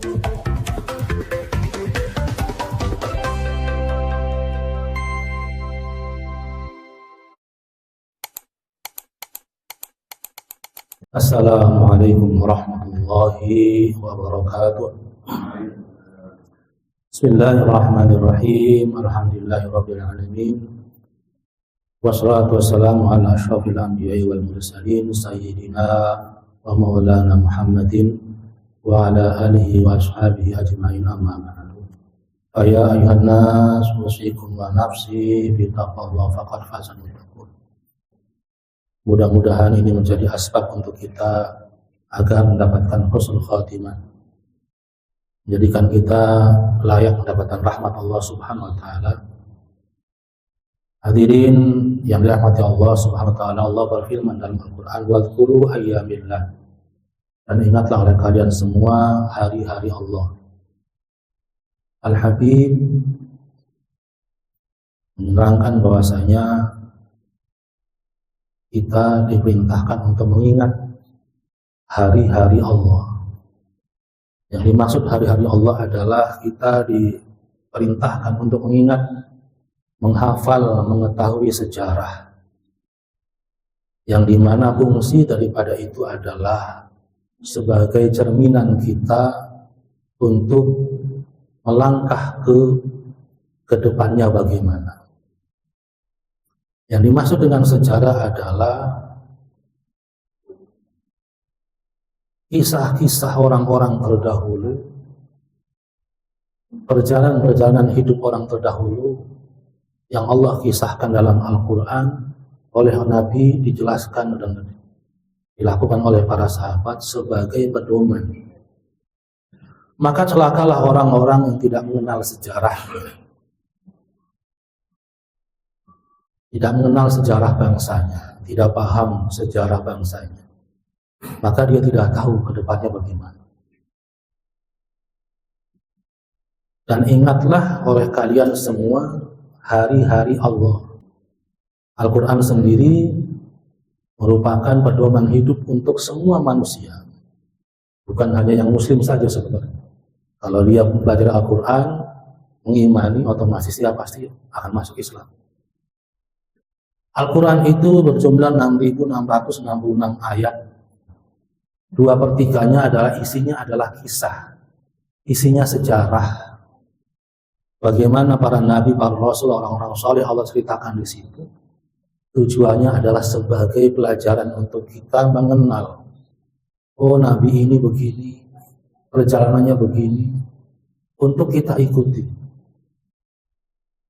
Assalamualaikum warahmatullahi wabarakatuh. Bismillahirrahmanirrahim. Alhamdulillahirabbil alamin. Wassalatu wassalamu ala asyrofil anbiya'i wal mursalin sayyidina wa maulana Muhammadin wa ala alihi wa ashabihi ajma'in, amma ba'du. Ya ayuhan nas, usikum wa nafsi bi taqwallah faqad fazal muttaqun. Mudah-mudahan ini menjadi asbab untuk kita agar mendapatkan husnul khatimah, menjadikan kita layak mendapatkan rahmat Allah Subhanahu wa taala. Hadirin yang dirahmati Allah Subhanahu wa taala, Allah berfirman dalam Al-Qur'an, "Wadhkuru ayyamillah." Dan ingatlah oleh kalian semua hari-hari Allah. Al-Habib menerangkan bahwasanya kita diperintahkan untuk mengingat hari-hari Allah. Yang dimaksud hari-hari Allah adalah kita diperintahkan untuk mengingat, menghafal, mengetahui sejarah. Yang dimana fungsi daripada itu adalah sebagai cerminan kita untuk melangkah ke depannya bagaimana. Yang dimaksud dengan sejarah adalah kisah-kisah orang-orang terdahulu, perjalanan-perjalanan hidup orang terdahulu yang Allah kisahkan dalam Al-Quran, oleh Nabi dijelaskan dan dilakukan oleh para sahabat sebagai pedoman. Maka celakalah orang-orang yang tidak mengenal sejarah, tidak mengenal sejarah bangsanya, tidak paham sejarah bangsanya, maka dia tidak tahu ke depannya bagaimana. Dan ingatlah oleh kalian semua hari-hari Allah. Al-Quran sendiri merupakan pedoman hidup untuk semua manusia, bukan hanya yang muslim saja sebenarnya. Kalau dia belajar Al-Quran, mengimani, otomatis dia pasti akan masuk Islam. Al-Quran itu berjumlah 6.666 ayat. 2/3-nya adalah isinya adalah kisah, isinya sejarah. Bagaimana para nabi, para rasul, orang-orang soleh Allah ceritakan di situ. Tujuannya adalah sebagai pelajaran untuk kita mengenal, oh nabi ini begini, perjalanannya begini, untuk kita ikuti,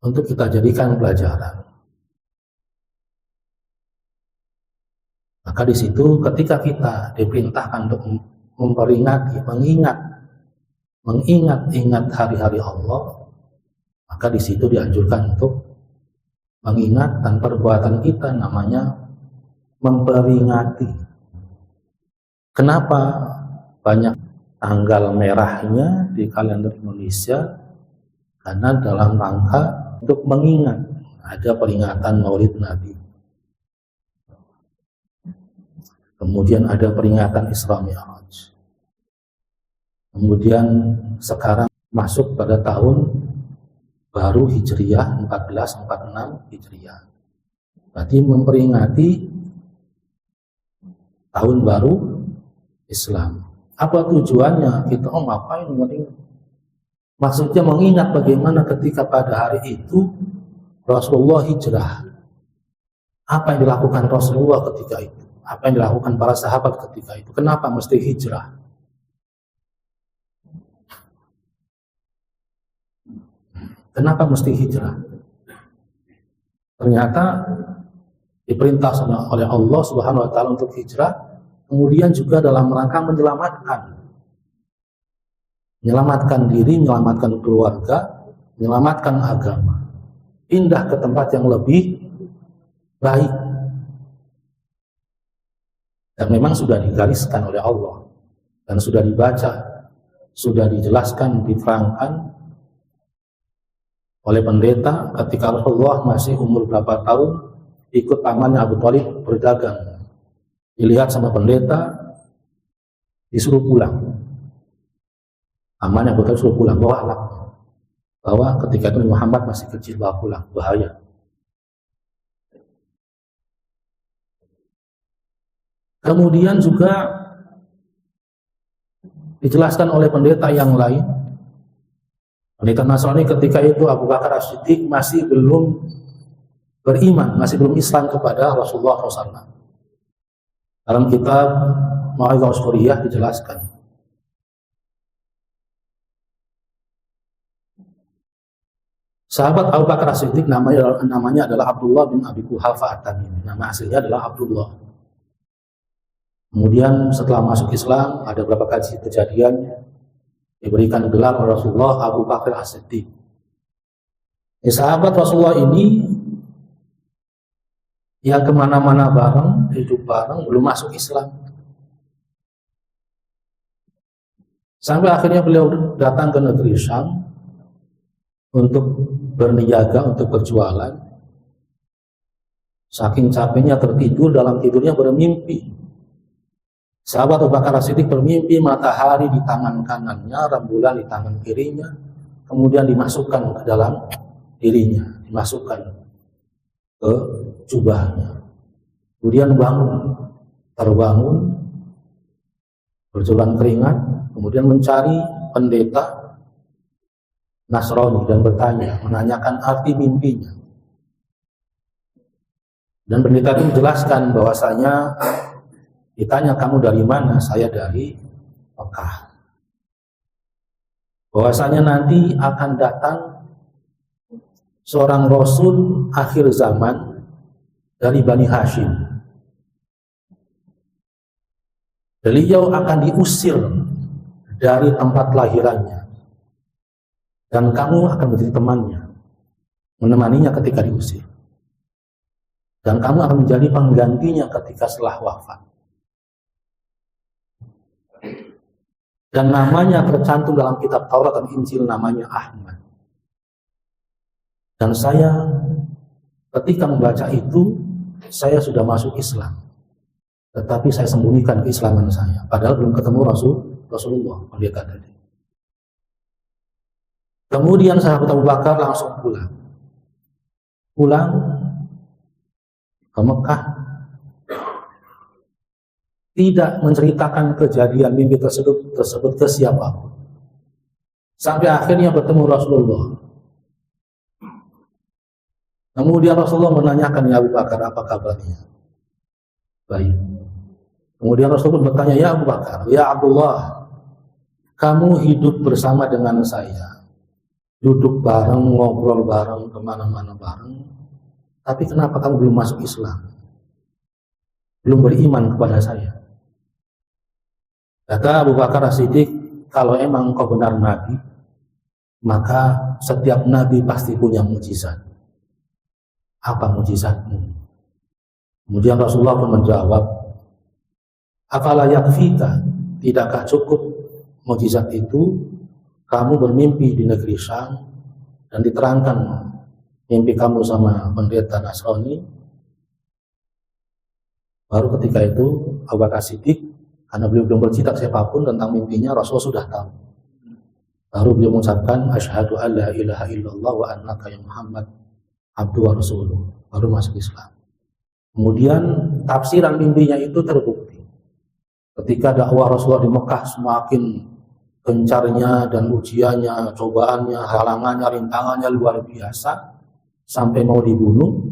untuk kita jadikan pelajaran. Maka di situ ketika kita diperintahkan untuk memperingati, mengingat hari-hari Allah, maka di situ dianjurkan untuk mengingat, dan perbuatan kita namanya memperingati. Kenapa banyak tanggal merahnya di kalender Indonesia? Karena dalam rangka untuk mengingat ada peringatan Maulid Nabi. Kemudian ada peringatan Isra Mi'raj. Kemudian sekarang masuk pada tahun baru Hijriyah 1446 Hijriyah. Berarti memperingati tahun baru Islam. Apa tujuannya? Kita ngapain mengingat? Maksudnya mengingat bagaimana ketika pada hari itu Rasulullah hijrah. Apa yang dilakukan Rasulullah ketika itu? Apa yang dilakukan para sahabat ketika itu? Kenapa mesti hijrah? Kenapa mesti hijrah? Ternyata diperintah oleh Allah Subhanahu wa taala untuk hijrah, kemudian juga dalam rangka menyelamatkan diri, menyelamatkan keluarga, menyelamatkan agama. Pindah ke tempat yang lebih baik. Dan memang sudah digariskan oleh Allah dan sudah dibaca, sudah dijelaskan, diterangkan oleh pendeta ketika Rasulullah masih umur berapa tahun ikut pamannya Abu Thalib berdagang. Dilihat sama pendeta, disuruh pulang. Aman Abu Talib suruh pulang, bawa anaknya. Bahwa ketika itu Muhammad masih kecil, bawa pulang, bahaya. Kemudian juga dijelaskan oleh pendeta yang lain, pendeta Nasrani ketika itu Abu Bakar As-Siddiq masih belum beriman, masih belum Islam kepada Rasulullah SAW. Dalam kitab Mau'izah Usturiyah dijelaskan, sahabat Abu Bakar As-Siddiq namanya adalah Abdullah bin Abi Quhafa At-Tamimi. Nama aslinya adalah Abdullah. Kemudian setelah masuk Islam, ada beberapa kejadian diberikan gelar Rasulullah Abu Bakar As-Siddiq. Sahabat Rasulullah ini yang kemana-mana bareng, hidup bareng, belum masuk Islam. Sampai akhirnya beliau datang ke negeri Syam untuk berniaga, untuk berjualan. Saking capeknya tertidur, dalam tidurnya bermimpi. Sahabat Abu Bakar As-Siddiq bermimpi matahari di tangan kanannya, rembulan di tangan kirinya, kemudian dimasukkan ke dalam dirinya, dimasukkan ke jubahnya. Kemudian terbangun, berjalan keringat, kemudian mencari pendeta Nasrani dan bertanya, menanyakan arti mimpinya. Dan pendeta itu menjelaskan bahwasanya, ditanya, kamu dari mana? Saya dari Mekah. Bahwasanya nanti akan datang seorang Rasul akhir zaman dari Bani Hashim. Beliau akan diusir dari tempat lahirannya. Dan kamu akan menjadi temannya, menemaninya ketika diusir. Dan kamu akan menjadi penggantinya ketika setelah wafat. Dan namanya tercantum dalam kitab Taurat dan Injil, namanya Ahmad. Dan saya ketika membaca itu, saya sudah masuk Islam. Tetapi saya sembunyikan keislaman saya. Padahal belum ketemu Rasulullah, pendeta tadi. Kemudian sahabat Abu Bakar langsung pulang. Pulang ke Mekah. Tidak menceritakan kejadian mimpi tersebut ke siapapun. Sampai akhirnya bertemu Rasulullah. Kemudian Rasulullah menanyakan, ya Abu Bakar, apa kabarnya? Baik. Kemudian Rasulullah bertanya, ya Abu Bakar, ya Abdullah, kamu hidup bersama dengan saya, duduk bareng, ngobrol bareng, kemana-mana bareng, tapi kenapa kamu belum masuk Islam? Belum beriman kepada saya? Kata Abu Bakar As-Siddiq, kalau emang kau benar Nabi, maka setiap Nabi pasti punya mukjizat. Apa mukjizatmu? Kemudian Rasulullah pun menjawab, afala yakfika, tidakkah cukup mukjizat itu? Kamu bermimpi di negeri Syam dan diterangkan mimpi kamu sama pendeta Nasrani. Baru ketika itu Abu Bakar Siddiq, karena beliau belum bercerita siapapun tentang mimpinya, Rasul sudah tahu. Baru beliau mengucapkan asyhadu alla ilaha illallah wa annaka ya Muhammad abdu wa rasuluh. Baru masuk Islam. Kemudian tafsiran mimpinya itu terbukti. Ketika dakwah Rasulullah di Mekah semakin gencarnya dan ujiannya, cobaannya, halangannya, rintangannya luar biasa sampai mau dibunuh.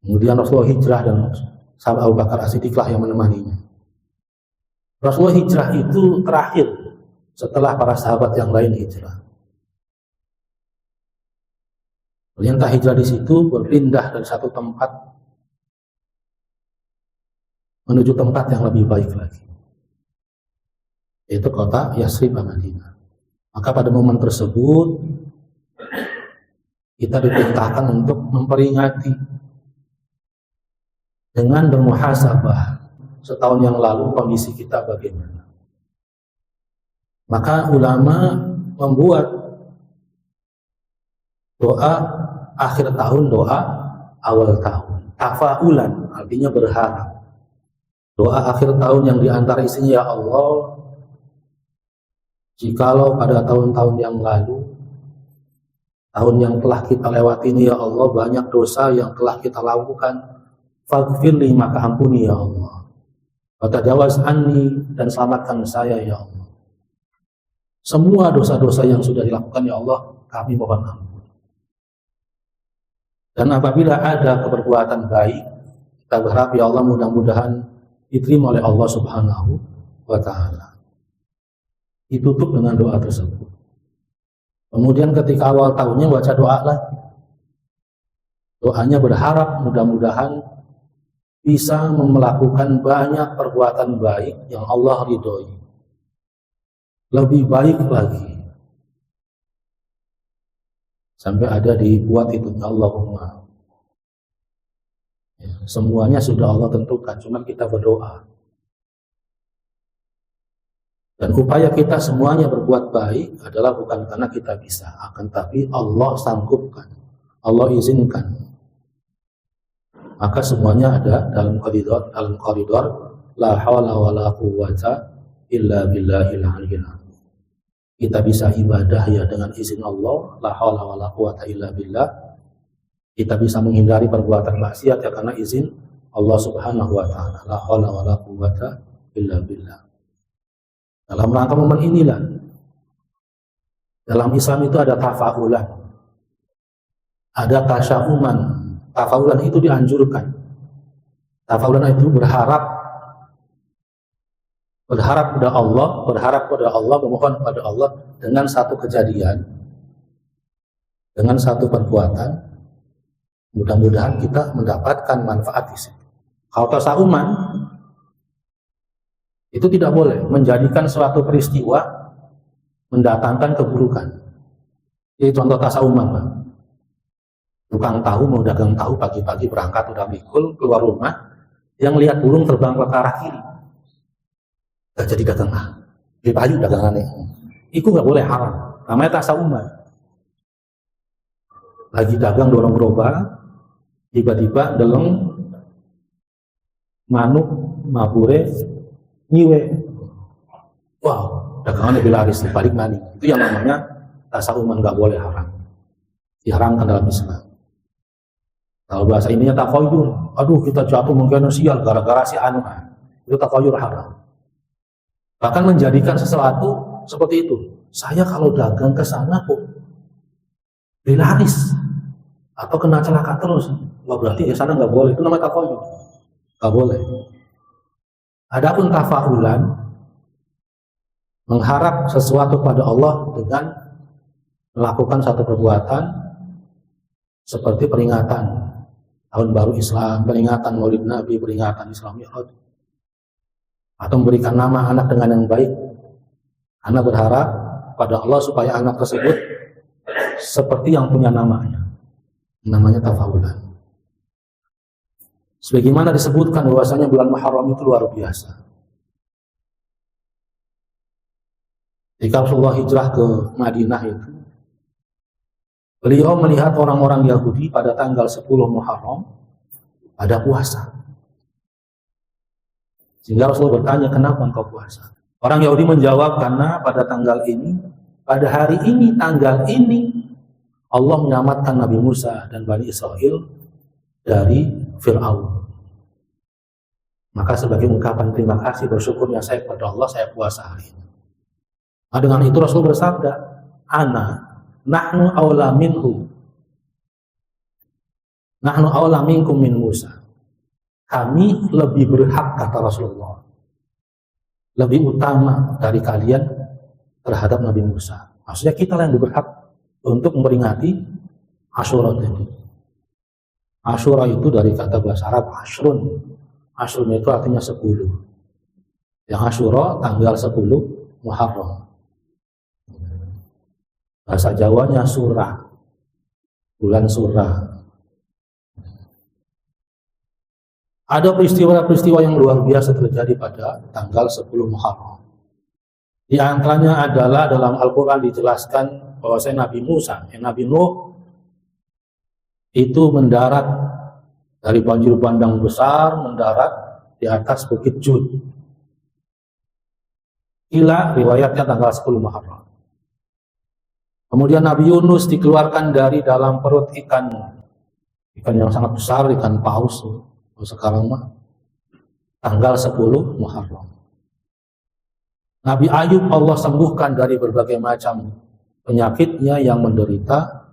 Kemudian Rasulullah hijrah dan sahabat Abu Bakar As-Siddiq lah yang menemaninya. Rasulullah hijrah itu terakhir setelah para sahabat yang lain hijrah. Perintah hijrah di situ berpindah dari satu tempat menuju tempat yang lebih baik lagi, yaitu kota Yasrib Madinah. Maka pada momen tersebut kita diperintahkan untuk memperingati dengan bermuhasabah setahun yang lalu kondisi kita bagaimana. Maka ulama membuat doa akhir tahun, doa awal tahun, tafaulan, artinya berharap. Doa akhir tahun yang diantara isinya, ya Allah, jikalau pada tahun-tahun yang lalu, tahun yang telah kita lewati ini, ya Allah, banyak dosa yang telah kita lakukan, faghfirli, maka ampuni ya Allah, watajawaz anni, dan selamatkan saya ya Allah. Semua dosa-dosa yang sudah dilakukan ya Allah, kami mohon ampun. Dan apabila ada keperbuatan baik, kita berharap ya Allah mudah-mudahan diterima oleh Allah Subhanahu wa Ta'ala. Ditutup dengan doa tersebut. Kemudian ketika awal tahunnya baca doa lagi. Doanya berharap mudah-mudahan bisa melakukan banyak perbuatan baik yang Allah ridhoi. Lebih baik lagi. Sampai ada dibuat itu, Allahumma. Ya, semuanya sudah Allah tentukan, cuma kita berdoa. Dan upaya kita semuanya berbuat baik adalah bukan karena kita bisa, akan tapi Allah sanggupkan, Allah izinkan. Maka semuanya ada dalam koridor la haula wala quwwata illa billahil aliyyil azim. Kita bisa ibadah ya dengan izin Allah, la haula wala quwwata illa billah. Kita bisa menghindari perbuatan maksiat ya karena izin Allah Subhanahu wa Ta'ala, la haula wala quwwata illa billah. Dalam rangka momen inilah, dalam Islam itu ada tafaulan, ada tasyauman. Tafaulan itu dianjurkan. Tafaulan itu berharap pada Allah, memohon pada Allah dengan satu kejadian, dengan satu perbuatan. Mudah-mudahan kita mendapatkan manfaat di situ. Kalau tasauman itu tidak boleh menjadikan suatu peristiwa mendatangkan keburukan. Ini contoh tasauman, Pak. Tukang tahu mau dagang tahu, pagi-pagi berangkat udah mikul keluar rumah, yang lihat burung terbang ke arah kiri, gak jadi dagang di payu dagangannya. Itu nggak boleh, haram. Namanya tasauman. Lagi dagang dorong gerobak, tiba-tiba deleng manuk mabure nyiwe, wow, dagangan lebih laris, balik maning. Itu yang namanya tasauman, nggak boleh, haram, diharamkan dalam Islam. Kalau bahasa ininya takoyur, aduh kita jatuh mungkin sial gara-gara si anu, itu takoyur, haram. Bahkan menjadikan sesuatu seperti itu, saya kalau dagang ke sana kok laris atau kena celaka terus, wah berarti ya sana nggak boleh. Itu namanya takoyur, nggak boleh. Adapun tafaulan, mengharap sesuatu pada Allah dengan melakukan satu perbuatan seperti peringatan tahun baru Islam, peringatan Maulid Nabi, peringatan Islam Mi'raj, atau memberikan nama anak dengan yang baik. Anak berharap pada Allah supaya anak tersebut seperti yang punya namanya tafaulan. Sebagaimana disebutkan bahwasanya bulan Muharram itu luar biasa. Ketika Rasulullah hijrah ke Madinah itu, beliau melihat orang-orang Yahudi pada tanggal 10 Muharram ada puasa. Sehingga Rasulullah bertanya, kenapa engkau puasa? Orang Yahudi menjawab, karena pada tanggal ini, pada hari ini, tanggal ini, Allah menyelamatkan Nabi Musa dan Bani Israel dari Fir'aun. Maka sebagai ungkapan terima kasih bersyukurnya saya kepada Allah, saya puasa hari ini. Nah, dengan itu Rasul bersabda, nahnu aula minhu, nahnu aula minkum min Musa. Kami lebih berhak, kata Rasulullah, lebih utama dari kalian terhadap Nabi Musa. Maksudnya kita yang berhak untuk memperingati Asyura ini. Asyura itu dari kata bahasa Arab ashrun. Ashrun itu artinya 10. Yang Asyura tanggal 10 Muharram. Bahasa Jawanya surah, bulan surah. Ada peristiwa-peristiwa yang luar biasa terjadi pada tanggal 10 Muharram. Di antaranya adalah dalam Al-Quran dijelaskan bahwa Nabi Musa, Nabi Nuh itu mendarat dari banjir bandang besar, mendarat di atas Bukit Jud. Ila riwayatnya tanggal 10 Muharram. Kemudian Nabi Yunus dikeluarkan dari dalam perut ikan yang sangat besar, ikan paus. Sekarang mah tanggal 10 Muharram. Nabi Ayub Allah sembuhkan dari berbagai macam penyakitnya yang menderita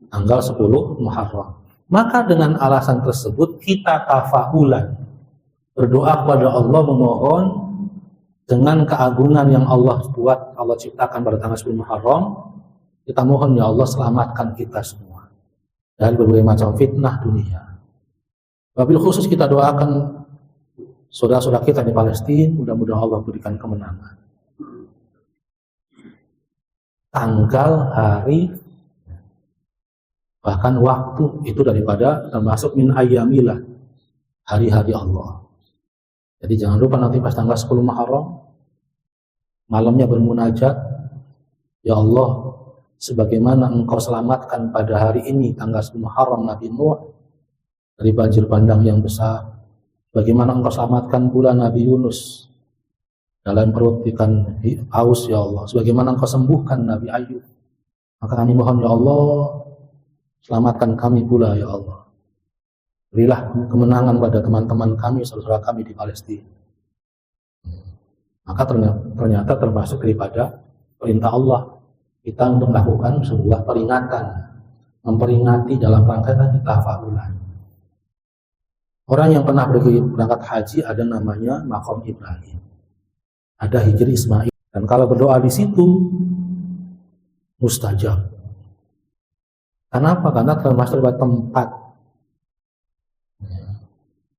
tanggal 10 Muharram. Maka dengan alasan tersebut kita tafahulan, berdoa kepada Allah, memohon dengan keagungan yang Allah buat, Allah ciptakan pada tanggal 10 Muharram. Kita mohon ya Allah selamatkan kita semua dari berbagai macam fitnah dunia. Wabil khusus kita doakan saudara-saudara kita di Palestina, mudah-mudahan Allah berikan kemenangan. Tanggal, hari, bahkan waktu itu daripada termasuk min ayyamillah, hari-hari Allah. Jadi jangan lupa nanti pas tanggal 10 Muharram malamnya bermunajat, ya Allah, sebagaimana Engkau selamatkan pada hari ini tanggal 10 Muharram Nabi Nuh dari banjir bandang yang besar, bagaimana Engkau selamatkan pula Nabi Yunus dalam perut ikan paus, ya Allah, sebagaimana Engkau sembuhkan Nabi Ayub, maka kami mohon ya Allah, selamatkan kami pula ya Allah. Berilah kemenangan pada teman-teman kami, saudara kami di Palestina. Maka ternyata termasuk daripada perintah Allah kita untuk melakukan sebuah peringatan, memperingati dalam rangka tafahulan. Orang yang pernah berangkat haji ada namanya Maqam Ibrahim, ada Hijri Ismail, dan kalau berdoa di situ mustajab. Kenapa? Karena termasuk tempat.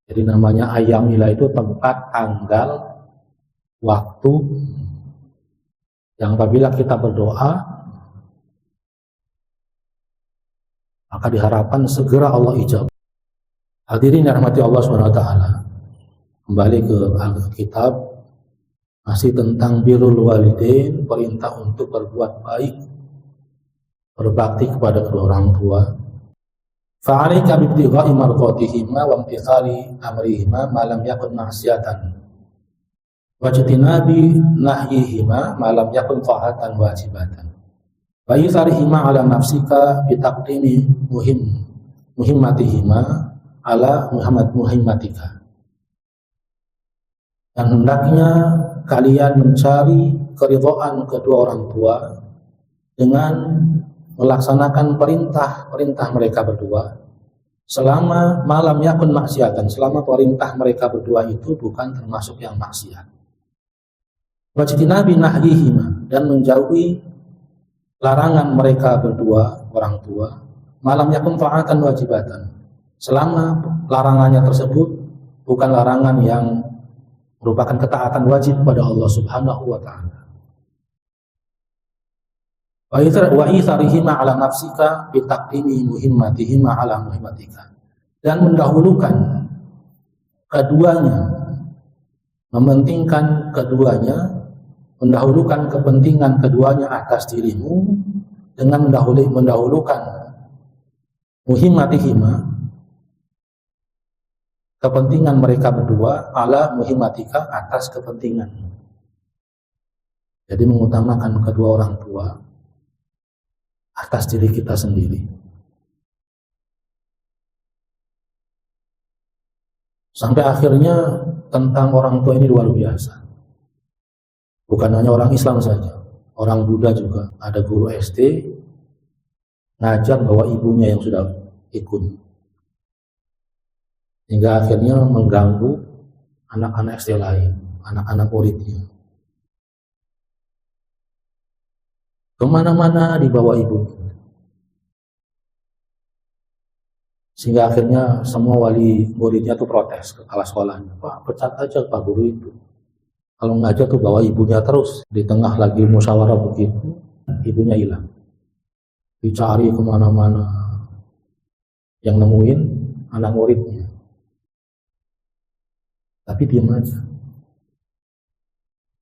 Jadi namanya ayyamillah itu tempat, tanggal, waktu yang apabila kita berdoa maka diharapkan segera Allah ijabah. Hadirin yang rahmati Allah SWT, kembali ke Alkitab, masih tentang birrul walidain, perintah untuk berbuat baik, berbakti kepada kedua orang tua. Fa'alaika bibtigha'i mardhatihima wa imtithali amrihima ma lam yakun ma'siyatan wajtinabi nahyihima ma lam yakun ta'atan wajibatan. Wa yusarihima ala nafsika bitaqdimi muhimmatihima ala muhimmatika. Dan hendaknya kalian mencari keridhaan kedua orang tua dengan melaksanakan perintah mereka berdua selama malam yakun maksiatan, selama perintah mereka berdua itu bukan termasuk yang maksiat. Wajtinabi nahyihima, dan menjauhi larangan mereka berdua orang tua malam yakun ta'atan wajibatan, selama larangannya tersebut bukan larangan yang merupakan ketaatan wajib pada Allah Subhanahu wa ta'ala. Wa itharihima ala nafsika bitaqdimi muhimmatihima ala muhimmatika, dan mendahulukan keduanya, mementingkan keduanya, mendahulukan kepentingan keduanya atas dirimu dengan mendahulukan muhimmatihima, kepentingan mereka berdua, ala muhimmatika, atas kepentingan. Jadi mengutamakan kedua orang tua atas diri kita sendiri. Sampai akhirnya tentang orang tua ini luar biasa. Bukan hanya orang Islam saja, orang Buddha juga. Ada guru SD ngajar bahwa ibunya yang sudah ikut, hingga akhirnya mengganggu anak-anak SD lain, anak-anak muridnya. Kemana-mana dibawa ibu, sehingga akhirnya semua wali muridnya tuh protes ke kepala sekolahnya, Pak, pecat aja Pak guru itu, kalau ngajar tuh bawa ibunya terus. Di tengah lagi musyawarah begitu, ibunya hilang, dicari kemana-mana, yang nemuin anak muridnya, tapi diam aja.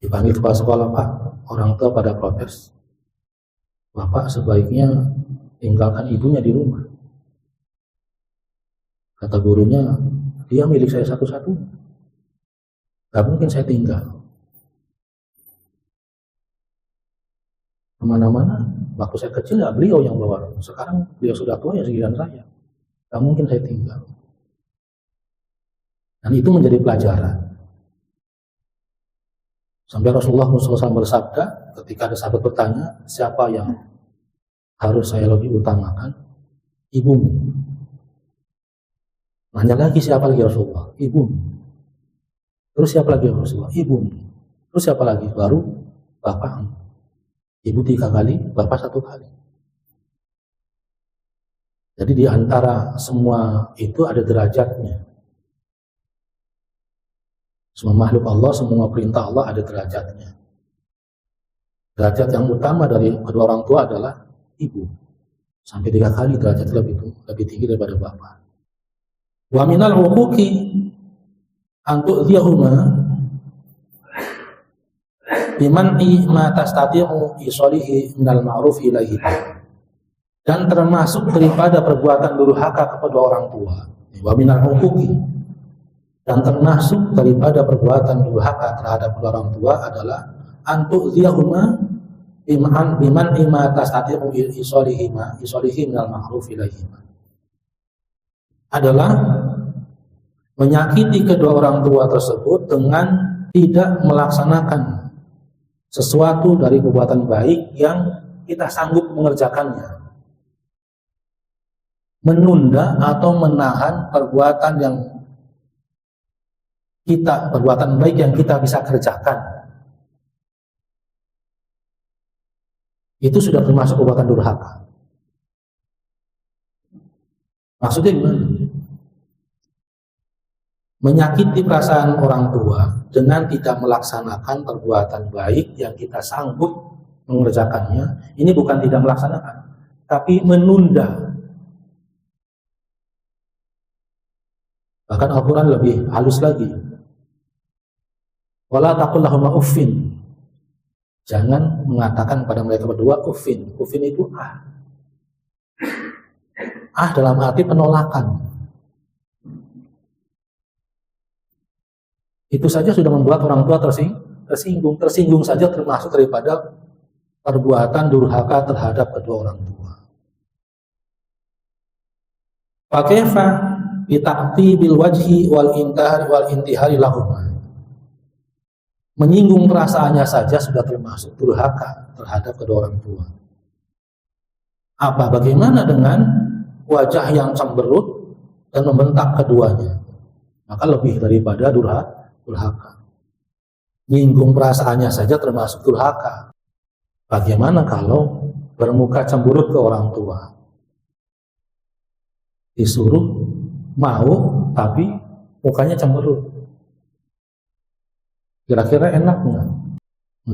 Dipanggil kepala sekolah, Pak, orang tua pada protes, Bapak sebaiknya tinggalkan ibunya di rumah. Kata gurunya, dia milik saya satu-satunya. Gak mungkin saya tinggal. Kemana-mana, waktu saya kecil ya beliau yang bawa. Sekarang beliau sudah tua ya segiliran saya. Gak mungkin saya tinggal. Dan itu menjadi pelajaran. Sampai Rasulullah SAW bersabda, ketika ada sahabat bertanya, siapa yang harus saya lebih utamakan? Ibumu. Nanya lagi, siapa lagi Rasulullah? Ibumu. Terus siapa lagi Rasulullah? Ibumu. Terus siapa lagi? Baru bapakmu. Ibu 3 kali, bapak 1 kali. Jadi di antara semua itu ada derajatnya. Semua makhluk Allah, semua perintah Allah ada derajatnya. Derajat yang utama dari kedua orang tua adalah ibu. Sampai 3 kali derajat lebih tinggi daripada bapak. Wa minal huquqi an tu'dhiyahuma biman'i ma tastati'u isolihi minal ma'ruf ilaihi. Dan termasuk daripada perbuatan durhaka kepada orang tua. Wa minal huquqi, dan termasuk daripada perbuatan durhaka terhadap kedua orang tua adalah antu ziyahuma biman'i ma tastati'u isolihi minal ma'ruf ilaihi. Adalah menyakiti kedua orang tua tersebut dengan tidak melaksanakan sesuatu dari perbuatan baik yang kita sanggup mengerjakannya, menunda atau menahan perbuatan baik yang kita bisa kerjakan, itu sudah termasuk perbuatan durhaka. Maksudnya gimana? Menyakiti perasaan orang tua dengan tidak melaksanakan perbuatan baik yang kita sanggup mengerjakannya. Ini bukan tidak melaksanakan, tapi menunda. Bahkan Al-Quran lebih halus lagi. Wala taqul lahuma uffin. Jangan mengatakan pada mereka berdua uffin. Uffin itu dalam arti penolakan. Itu saja sudah membuat orang tua tersinggung. Tersinggung saja termasuk daripada perbuatan durhaka terhadap kedua orang tua. Fakaifa bita'ti bil wajhi wal intihari lahum. Menyinggung perasaannya saja sudah termasuk durhaka terhadap kedua orang tua. Bagaimana dengan wajah yang cemberut dan membentak keduanya? Maka lebih daripada durhaka. Nyinggung perasaannya saja termasuk durhaka. Bagaimana kalau bermuka cemberut ke orang tua? Disuruh mau tapi mukanya cemberut. Kira-kira enak nggak?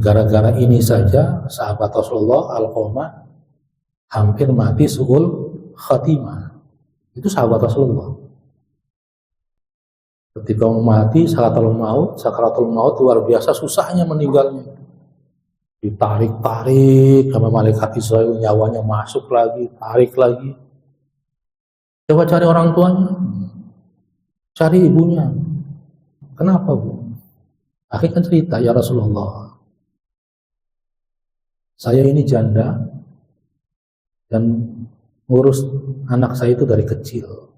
Gara-gara ini saja sahabat Rasulullah Al-Qamah hampir mati su'ul khatimah. Itu sahabat Rasulullah. Ketika mati sakaratul maut luar biasa susahnya meninggalnya. Ditarik-tarik sama malaikat Israel, nyawanya masuk lagi, tarik lagi. Coba cari orang tuanya, cari ibunya. Kenapa, Bu? Akhirnya cerita, ya Rasulullah, saya ini janda dan ngurus anak saya itu dari kecil,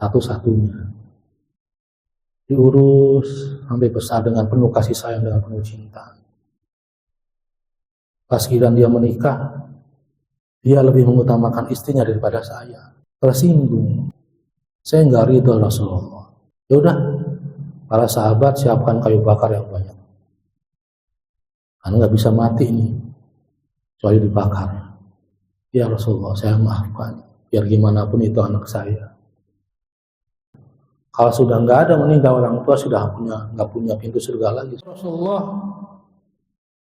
satu-satunya. Diurus sampai besar dengan penuh kasih sayang, dengan penuh cinta. Pas giliran dia menikah, dia lebih mengutamakan istrinya daripada saya. Tersinggung. Saya nggak ridho Rasulullah. Ya udah, para sahabat siapkan kayu bakar yang banyak. Karena nggak bisa mati ini, kecuali dibakar. Ya Rasulullah, saya maafkan. Biar gimana pun itu anak saya. Kalau sudah nggak ada meninggal orang tua, sudah nggak punya pintu surga lagi. Rasulullah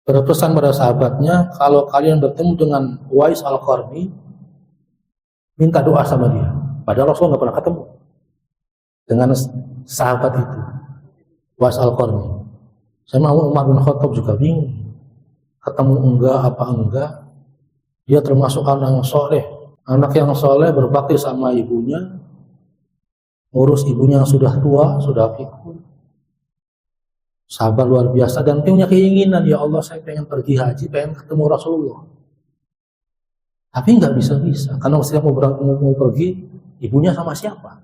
berpesan pada sahabatnya, kalau kalian bertemu dengan Uwais Al-Qarni, minta doa sama dia. Padahal Rasulullah nggak pernah ketemu dengan sahabat itu, Uwais Al-Qarni. Saya mau Umar bin Khattab juga bingung, ketemu enggak apa enggak. Dia termasuk anak yang soleh, berbakti sama ibunya, urus ibunya yang sudah tua, sudah pikun. sabar luar biasa dan punya keinginan, ya Allah saya pengen pergi haji, pengen ketemu Rasulullah. Tapi nggak bisa-bisa, karena setiap mau pergi, ibunya sama siapa?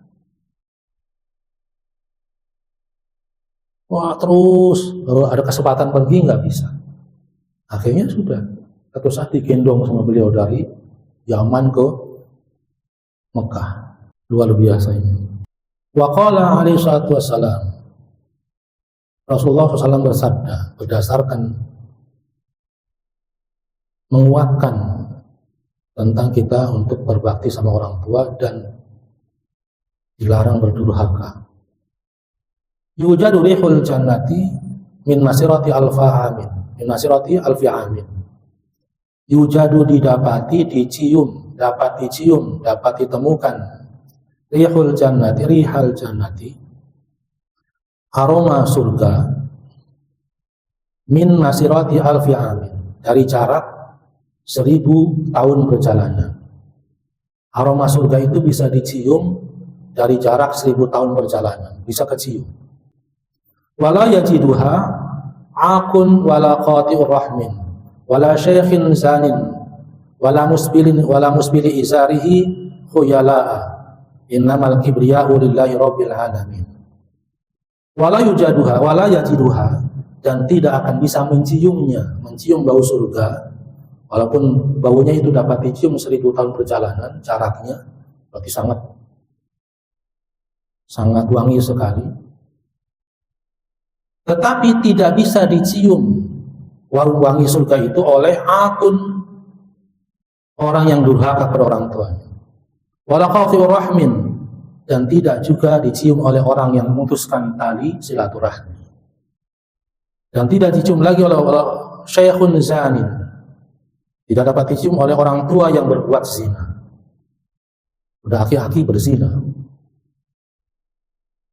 Wah terus, kalau ada kesempatan pergi nggak bisa. Akhirnya sudah, satu saat digendong sama beliau dari Yaman ke Mekah. Luar biasa ini. Wa qala alaihi salatu wassalam, Rasulullah SAW bersabda berdasarkan menguatkan tentang kita untuk berbakti sama orang tua dan dilarang berdurhaka. Yujadu rihul jannati min masirati alfa amin. Min masirati alfi amin. Yujadu didapati, dicium, dapat dicium, dapat ditemukan. Rihul jannati, rihal jannati, aroma surga min masirati alfi amin, dari jarak 1000 tahun perjalanan. Aroma surga itu bisa dicium dari jarak 1000 tahun perjalanan, bisa kecium. Wala yajiduha akun wala qati'ur rahmin wala syaikhin zanin wala musbili izarihi khuyala'a innamal kibriya'u lillahi rabbil alamin. Wala yujaduha wala yajiduha, dan tidak akan bisa menciumnya, mencium bau surga walaupun baunya itu dapat dicium 1000 tahun perjalanan jaraknya, berarti sangat wangi sekali. Tetapi tidak bisa dicium wangi surga itu oleh akun, orang yang durhaka kepada orang tuanya. Wala qati'ur rahmin, dan tidak juga dicium oleh orang yang memutuskan tali silaturahmi. Dan tidak dicium lagi oleh syaikhun zanin, tidak dapat dicium oleh orang tua yang berbuat zina. Udah aki-aki berzina.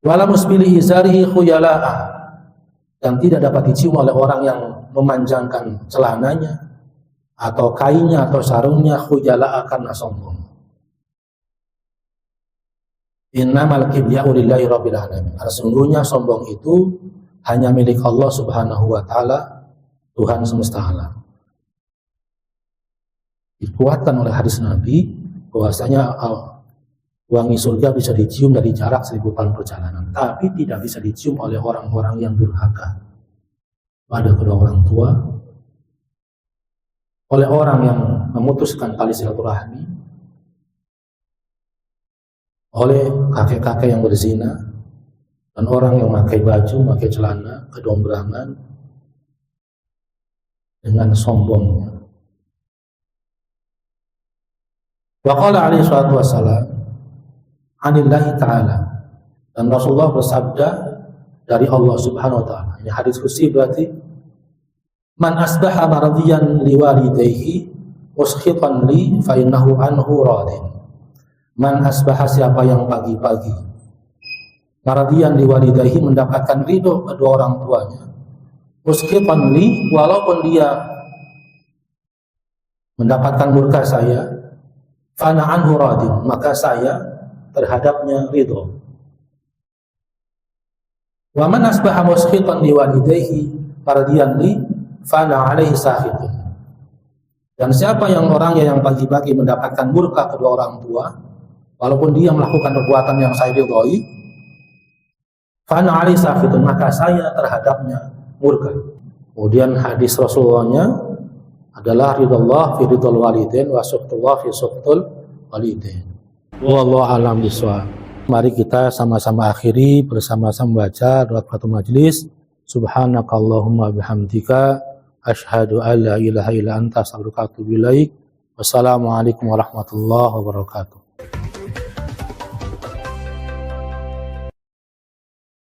Wala musbili izarihi khuyala'a, dan tidak dapat dicium oleh orang yang memanjangkan celananya atau kainnya atau sarungnya khuyala'a, karena sombong. Innamal kibriya'u lillahi rabbil alamin. Sesungguhnya sombong itu hanya milik Allah Subhanahu wa taala, Tuhan semesta alam. Dikuatkan oleh hadis Nabi bahwasanya wangi surga bisa dicium dari jarak 1000 tahun perjalanan, tapi tidak bisa dicium oleh orang-orang yang durhaka pada kedua orang tua, oleh orang yang memutuskan tali silaturahmi, oleh kakek-kakek yang berzina, dan orang yang memakai baju, memakai celana kedombrangan dengan sombongnya. Wa qala alaihi salatu wassalam anillahi ta'ala, dan Rasulullah bersabda dari Allah Subhanahu wa ta'ala. Ini hadis qudsi, berarti man asbaha maradiyan liwalidayhi muskhitan li fa innahu anhu radin. Man asbaha, siapa yang pagi-pagi maradiyan liwalidayhi, mendapatkan ridho kedua orang tuanya, muskhitan li, walaupun dia mendapatkan murka saya, fa ana anhu radin, maka saya terhadapnya ridho. Wa man asbaha muskhitan liwalidayhi maradiyan li fa ana alaihi sakhitun. Dan siapa yang orangnya yang pagi-pagi mendapatkan murka kedua orang tua, walaupun dia melakukan perbuatan yang saya ridhoi, fa ana alaihi sakhitun, maka saya terhadapnya murka. Kemudian hadis Rasulullahnya adalah ridallah fi ridal walidain wa suhtullah fi suhtul walidain. Wallahu a'lam bishawab. Mari kita sama-sama akhiri bersama-sama baca doa kafaratul majelis. Subhanakallahumma bihamdika asyhadu an la ilaha illa anta astaghfiruka wa atubu ilaik. Wassalamualaikum warahmatullahi wabarakatuh.